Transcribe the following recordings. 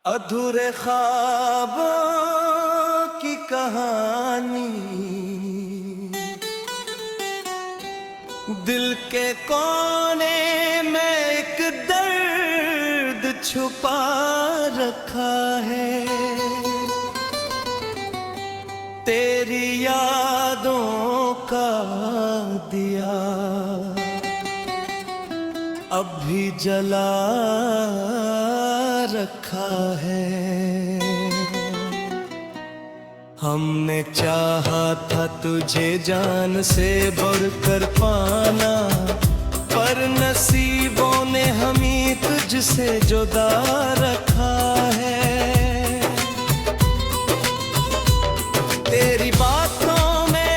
अधूरे ख्वाबों की कहानी, दिल के कोने में एक दर्द छुपा रखा है। तेरी यादों का दिया अब भी जला रखा है। हमने चाहा था तुझे जान से बढ़कर पाना, पर नसीबों ने हमें तुझसे जुदा रखा है। तेरी बातों में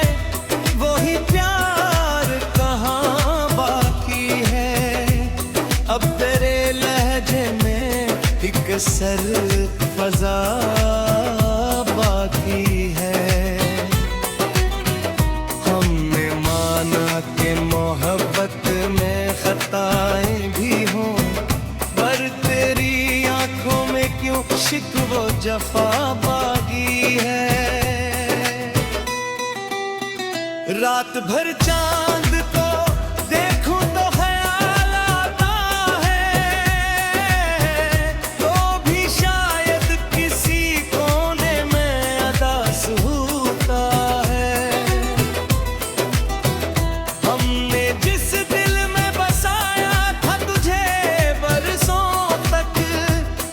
वही प्यार कहाँ बाकी है, अब तेरे लहजे में एक सर्द फज़ा बाकी है। हमने माना कि मोहब्बत में खताएं भी हों, पर तेरी आंखों में क्यों शिकवा जफा बाकी है। रात भर चांद को देखूं तो ख्याल आता है, तो भी शायद किसी कोने में अदास होता है। हमने जिस दिल में बसाया था तुझे बरसों तक,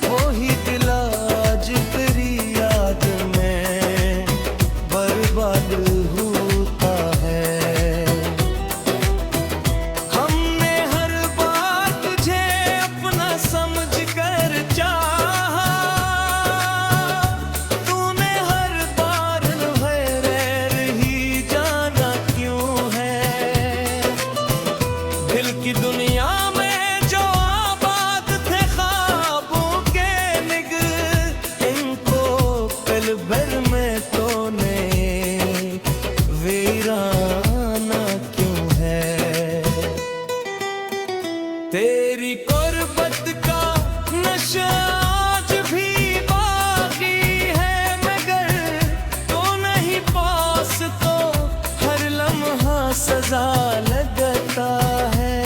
वही दिल आज तेरी याद में बर्बाद होता है। हमने हर बार तुझे अपना समझ कर चाहा, तूने हर बार गैर ही जाना क्यों है। दिल की दुनिया में जो आबाद थे ख्वाबों के निगर, इनको पल भर में तूने वीराना क्यों है। तेरी गुर्बत का नशा आज भी बाकी है, मगर तो नहीं पास तो हर लम्हा सजा लगता है।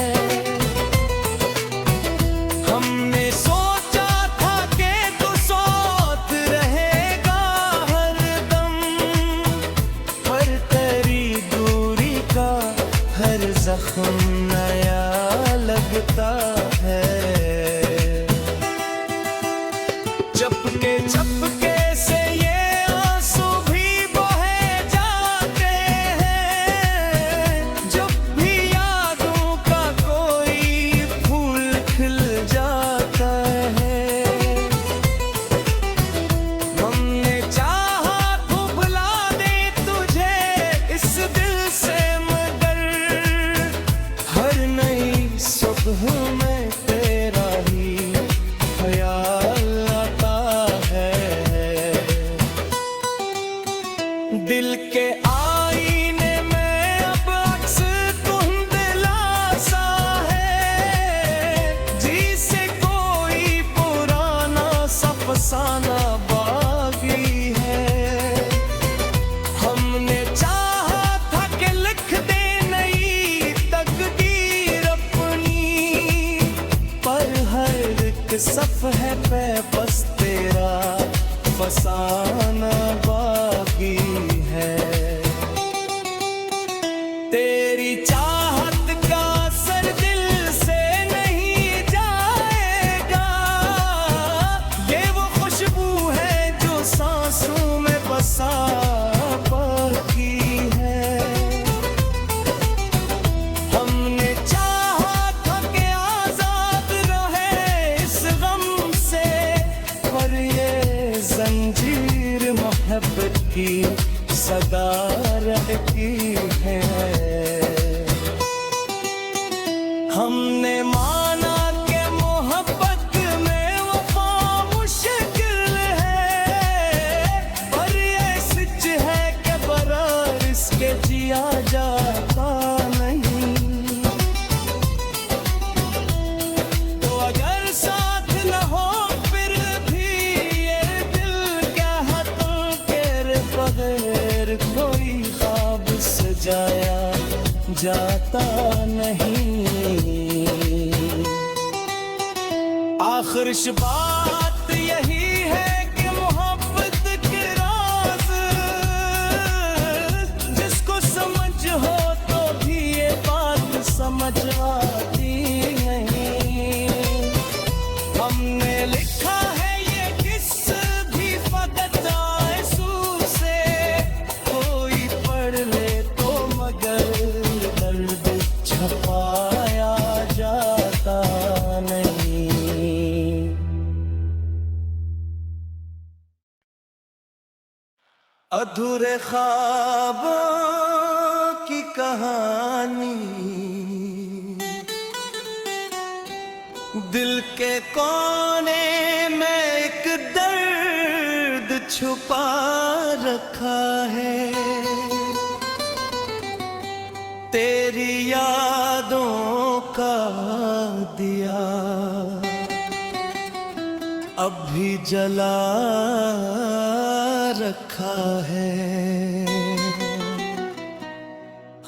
हमने सोचा था कि तू साथ रहेगा हरदम, पर तेरी दूरी का हर जख्म नया लगता है। चपके चपके से ये आंसू भी बहे जाते हैं, जब भी यादों का कोई फूल खिल जाता है। हमने चाहा तो भुला दे तुझे इस दिल से, मगर हर नई सुबह में तेरा ही ख्याल आता है। दिल के आईने में अब अक्स धुंधला सा है, जिसे कोई पुराना सा फसाना बाकी है। हमने चाहा था कि लिख दे नई तकदीर अपनी, पर हर एक सफ़हे पे बस तेरा फसाना बाकी है। तेरी चाहत का असर दिल से नहीं जाएगा, ये वो खुशबू है जो सांसों में बसा बाकी है। हमने चाहा था कि आजाद रहे इस गम से, पर ये जंजीर मोहब्बत की सदा रहती है। हमने माना कि मोहब्बत में वफा मुश्किल है, पर ये सच है कि बरार इसके जिया जाता नहीं। तो अगर साथ न हो फिर भी जाया जाता नहीं। आखिर बात यही है कि मोहब्बत के राज जिसको समझ हो तो भी ये बात समझ आती नहीं। हमने लिखा है ये किस भी फकत आंसू से, कोई पढ़ ले तो मगर दर्द छपाया जाता नहीं। अधूरे ख्वाबों की कहानी दिल के कोने में एक दर्द छुपा रखा है। तेरी यादों का दिया अब भी जला रखा है।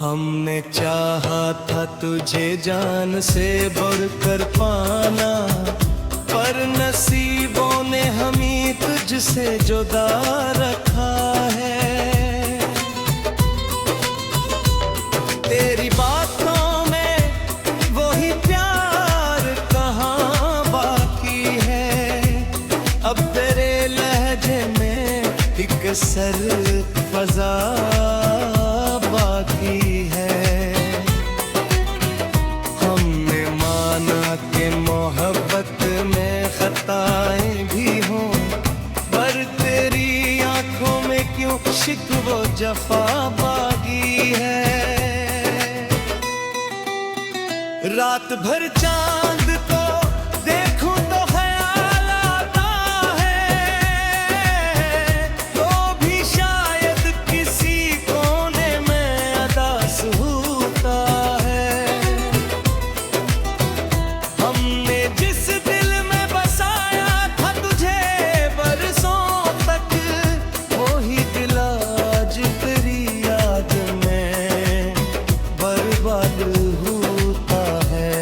हमने चाहा था तुझे जान से बढ़कर पाना, पर नसीबों ने हमें तुझसे जुदा रखा है। तेरी बातों में वही प्यार कहाँ बाकी है, अब तेरे लहजे में एक सर फजा बाकी है। हमने माना कि मोहब्बत में खताएं भी हों, पर तेरी आंखों में क्यों शिकवो जफा बाकी है। रात भर चांद को देखूं तो ख्याल आता है, तो भी शायद किसी कोने में अदास होता है। हमने जिस दिल में बसाया था तुझे बरसों तक, वही दिल आज तेरी याद में बर्बाद होता है।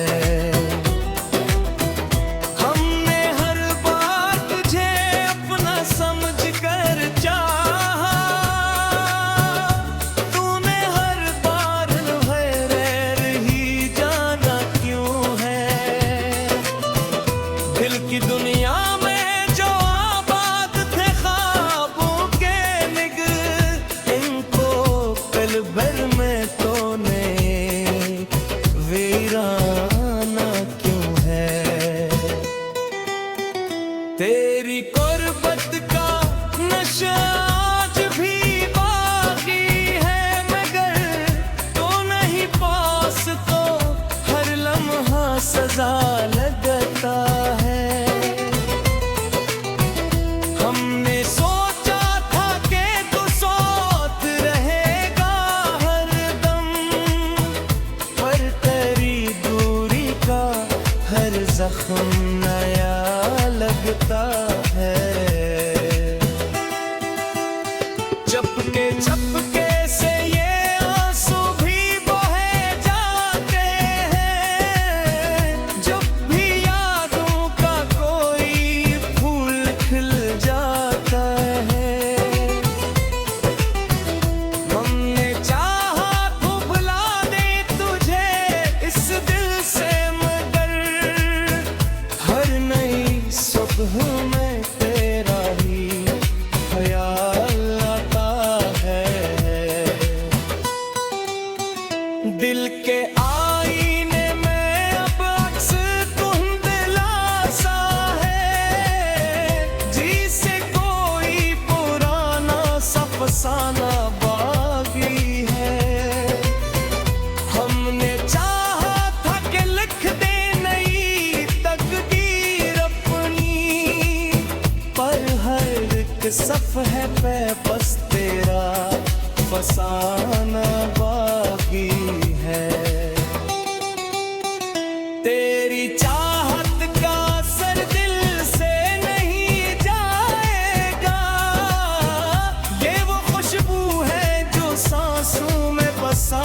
हमने हर बार तुझे अपना समझ कर चाहा, तूने हर बार गैर ही जाना क्यों है। दिल की दुनिया में जो आबाद थे ख्वाबों के निग, इनको पल भर में तूने वीराना क्यों है। तेरी कुर्बत का नशा आज भी बाकी है, मगर तो नहीं पास तो हर लम्हा सजा लगता है। हमने सोचा था कि तू साथ रहेगा हरदम, पर तेरी दूरी का हर जख्म नया लगता है। चपके से ये आंसू भी बहे जाते हैं, जब भी यादों का कोई फूल खिल जाता है। हमने चाहा तो भुला दे तुझे इस दिल से, मगर हर नई सुबह में तेरा ही ख्याल आता है। दिल के आईने में अब अक्स धुंधला सा है, जिसे कोई पुराना सा फसाना बाकी है। हमने चाहा था कि लिख दे नई तकदीर अपनी, पर हर एक सफ़हे पे बस तेरा फसाना बाकी है। तेरी चाहत का असर दिल से नहीं जाएगा, ये वो खुशबू है जो सांसों में बसा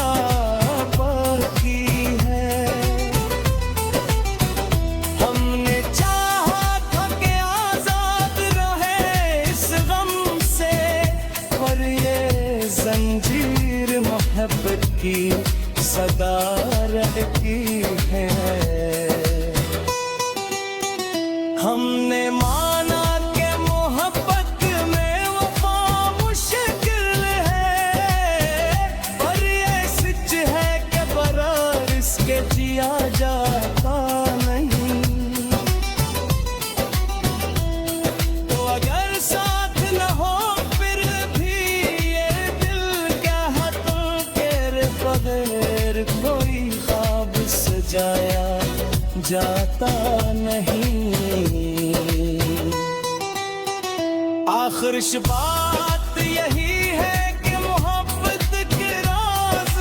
मोहब्बत की सदा रहती है। हमने माना कि मोहब्बत में वफा मुश्किल है, पर ये सच है कि बरार इसके जिया जाता नहीं। तो अगर साथ न हो फिर भी ये दिल क्या तेरे बगैर कोई ख्वाब सजाया जाता नहीं। आखिर बात यही है कि मोहब्बत के राज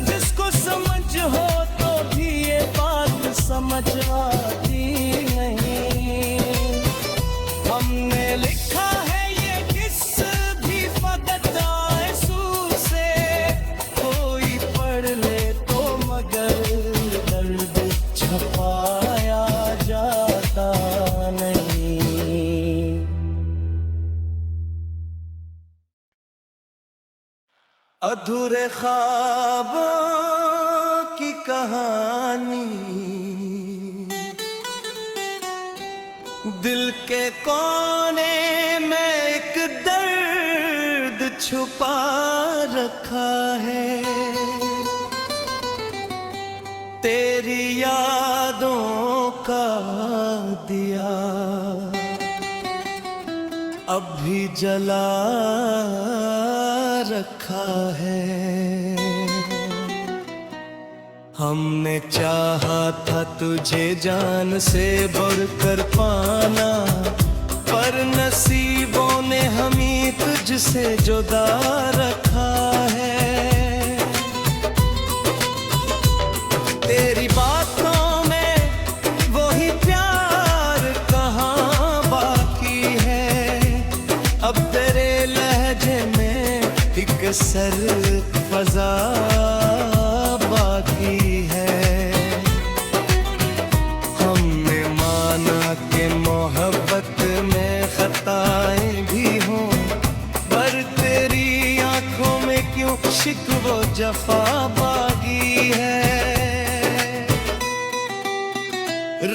जिसको समझ हो तो भी ये बात समझ आती नहीं। हमने लिखा है ये किस भी फकत आंसू से, कोई पढ़ ले तो मगर दर्द छपाया जाता नहीं। अधूरे ख्वाबों की कहानी दिल के कोने में एक दर्द छुपा रखा है। तेरी यादों का दिया अब भी जला रखा है। हमने चाहा था तुझे जान से बढ़कर पाना, पर नसीबों ने हमें तुझसे जुदा रखा है। तेरी बातों में वही प्यार कहाँ बाकी है, अब तेरे लहजे में एक सर फजा बाकी है। हमने माना कि मोहब्बत में खताएं भी हों, पर तेरी आंखों में क्यों शिकवो जफा बागी है।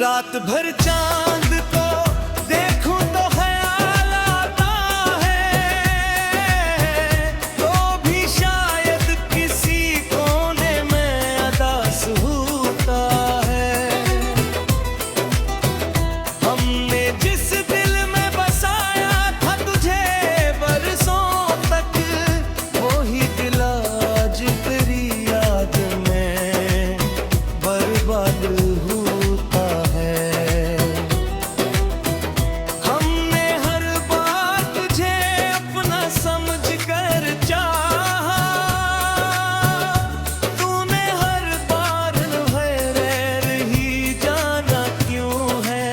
रात भर चांद को देखूं तो ख्याल आता है, तो भी शायद किसी कोने में अदास होता है। हमने जिस दिल में बसाया था तुझे बरसों तक, वही दिल आज तेरी याद में बर्बाद होता है। हमने हर बार तुझे अपना समझ कर चाहा, तूने हर बार गैर ही जाना क्यों है।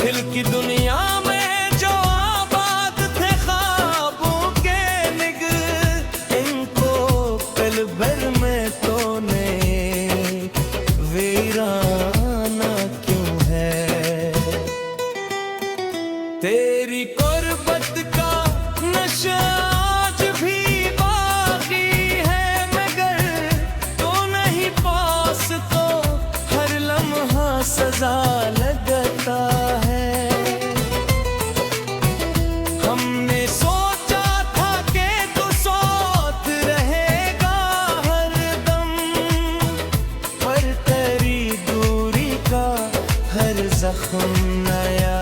दिल की दुनिया में जो आबाद थे ख्वाबों के निग, इनको पल भर में तूने वीराना क्यों है। तेरी गुर्बत का नशा आज भी बाकी है, मगर तो नहीं पास तो हर लम्हा सजा लगता है। हमने सोचा था कि तू साथ रहेगा हरदम, पर तेरी दूरी का हर जख्म नया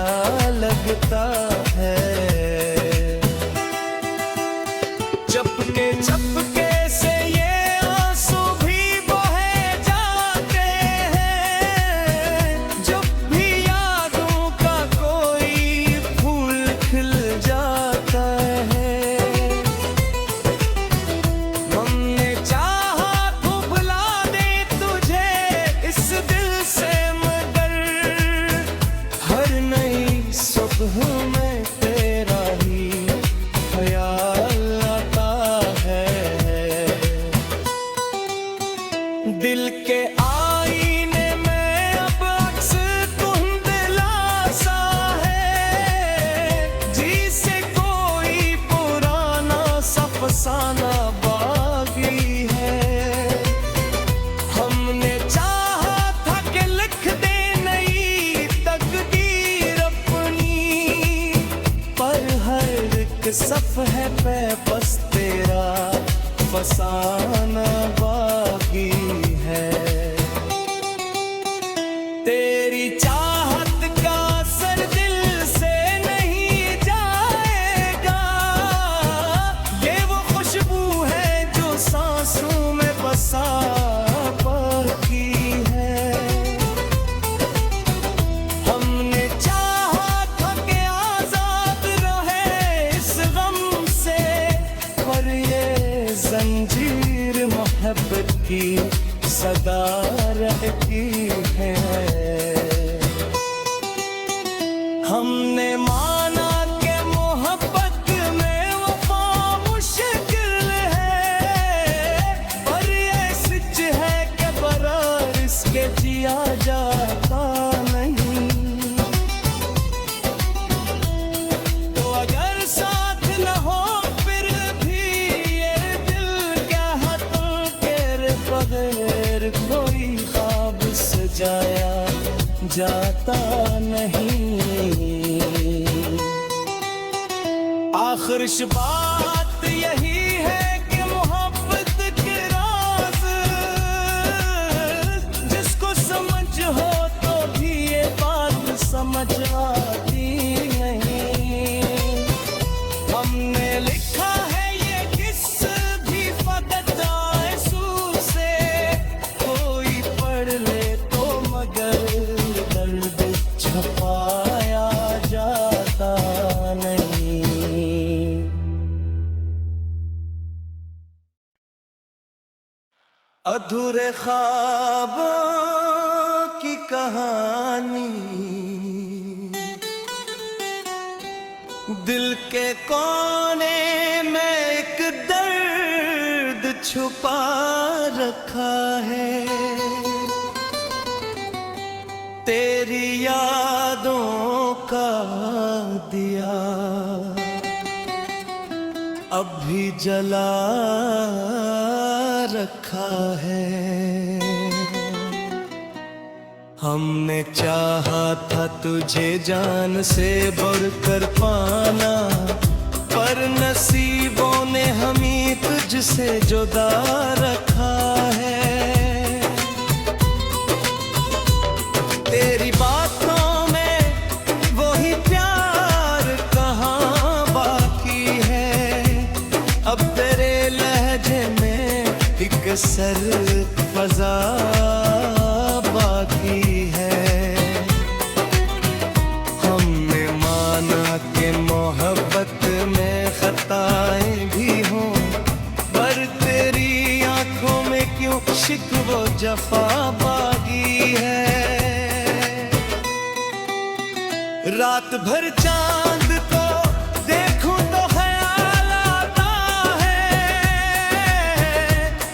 लगता है। चपके चपके से ये आंसू भी बहे जाते हैं, जब भी यादों का कोई फूल खिल जाता है। हमने चाहा तो भुला दे तुझे इस दिल से, मगर सफ़े पे बस तेरा फसाना बाकी है। तेरी चाहत का असर दिल से नहीं जाएगा, ये वो खुशबू है जो सांसों में बसा बाकी है। हमने चाहा था कि आजाद रहे इस गम से, पर ये जंजीर मोहब्बत की सदा रहती है। हमने माना कि मोहब्बत में वफा मुश्किल है, पर ये सच है कि बरार इसके जिया जाता नहीं। तो अगर साथ न हो फिर भी ये दिल क्या हाथों के बगैर कोई ख्वाब सजाया जाता नहीं। आखिर बात यही है कि मोहब्बत के राज जिसको समझ हो तो भी ये बात समझ आती नहीं। हमने लिखा है ये किस भी फकत आंसू से, कोई पढ़ ले तो मगर दर्द छपाया जाता नहीं। अधूरे ख्वाबों की कहानी दिल के कोने में एक दर्द छुपा रखा है। तेरी यादों का दिया अब भी जला रखा है। हमने चाहा था तुझे जान से बढ़कर पाना, पर नसीबों ने हमें तुझसे जुदा रखा है। तेरी बातों में वही प्यार कहाँ बाकी है, अब तेरे लहजे में एक सर फजा बाकी है। हमने माना कि मोहब्बत में खताएं भी हों, पर तेरी आंखों में क्यों शिकवा जफा बाकी है। रात भर चांद को देखूं तो ख्याल आता है,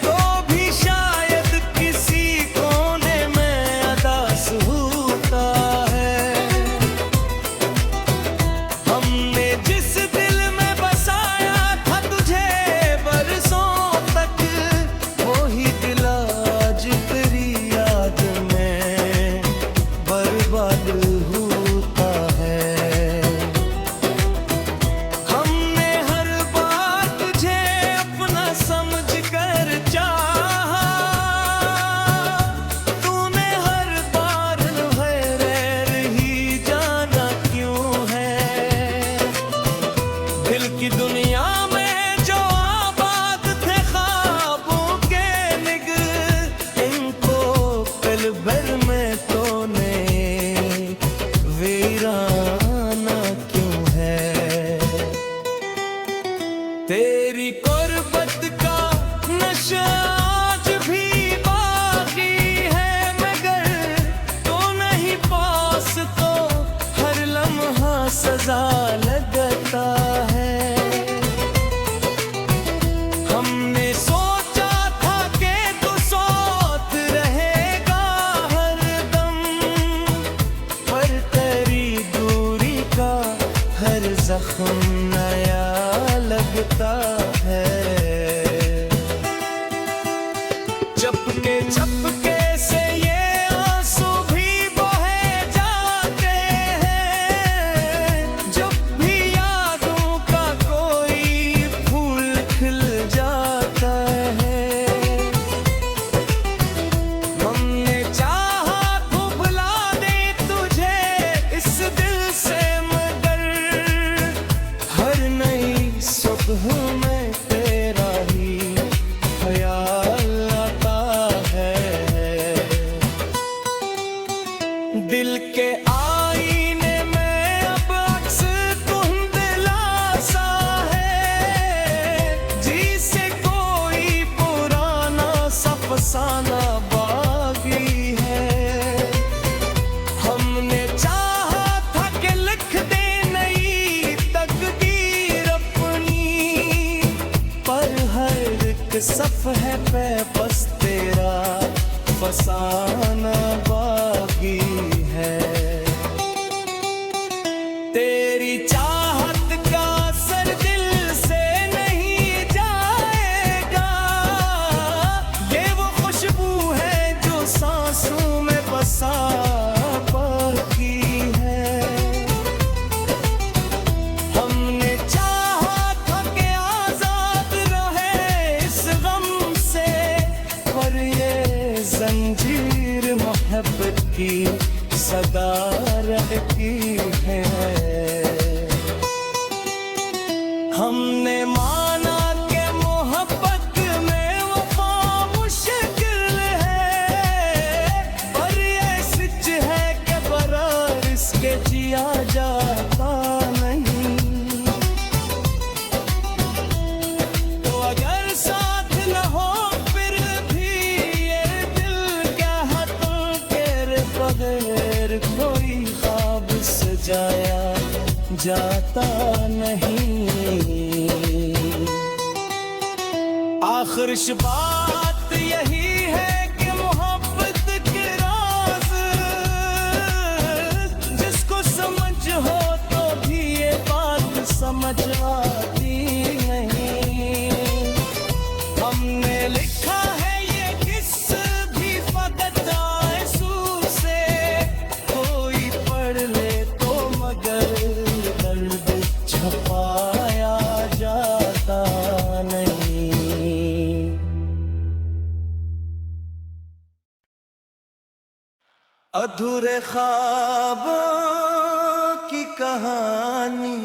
तो भी शायद किसी कोने में अदास होता है। हमने जिस दिल में बसाया था तुझे बरसों तक, वही दिल आज तेरी याद में बर्बाद होता है। दिल के आईने में अब अक्स धुंधला सा है, जिसे कोई पुराना सा फसाना बाकी है। हमने चाहा था कि लिख दे नई तकदीर अपनी, पर हर एक सफ़हे पे बस तेरा फसाना बाकी है। तेरी चाहत का असर दिल से नहीं जाएगा, ये वो खुशबू है जो सांसों में बसा बाकी है। हमने चाहा था कि आजाद रहे इस गम से, पर ये जंजीर मोहब्बत की सदा रहती है। हमने माना कि मोहब्बत में वफा मुश्किल है, पर ये सच है कि बरार इसके जिया जाता नहीं। तो अगर साथ न हो फिर भी ये दिल क्या तुम तेरे बगैर कोई ख्वाब सजाया जाता नहीं। आखिर बात यही है कि मोहब्बत के राज जिसको समझ हो तो भी ये बात समझ आती नहीं। हमने लिखा है ये किस भी फकत आंसू से, कोई पढ़ ले तो मगर दर्द छुपाया जाता नहीं। अधूरे ख्वाबों की कहानी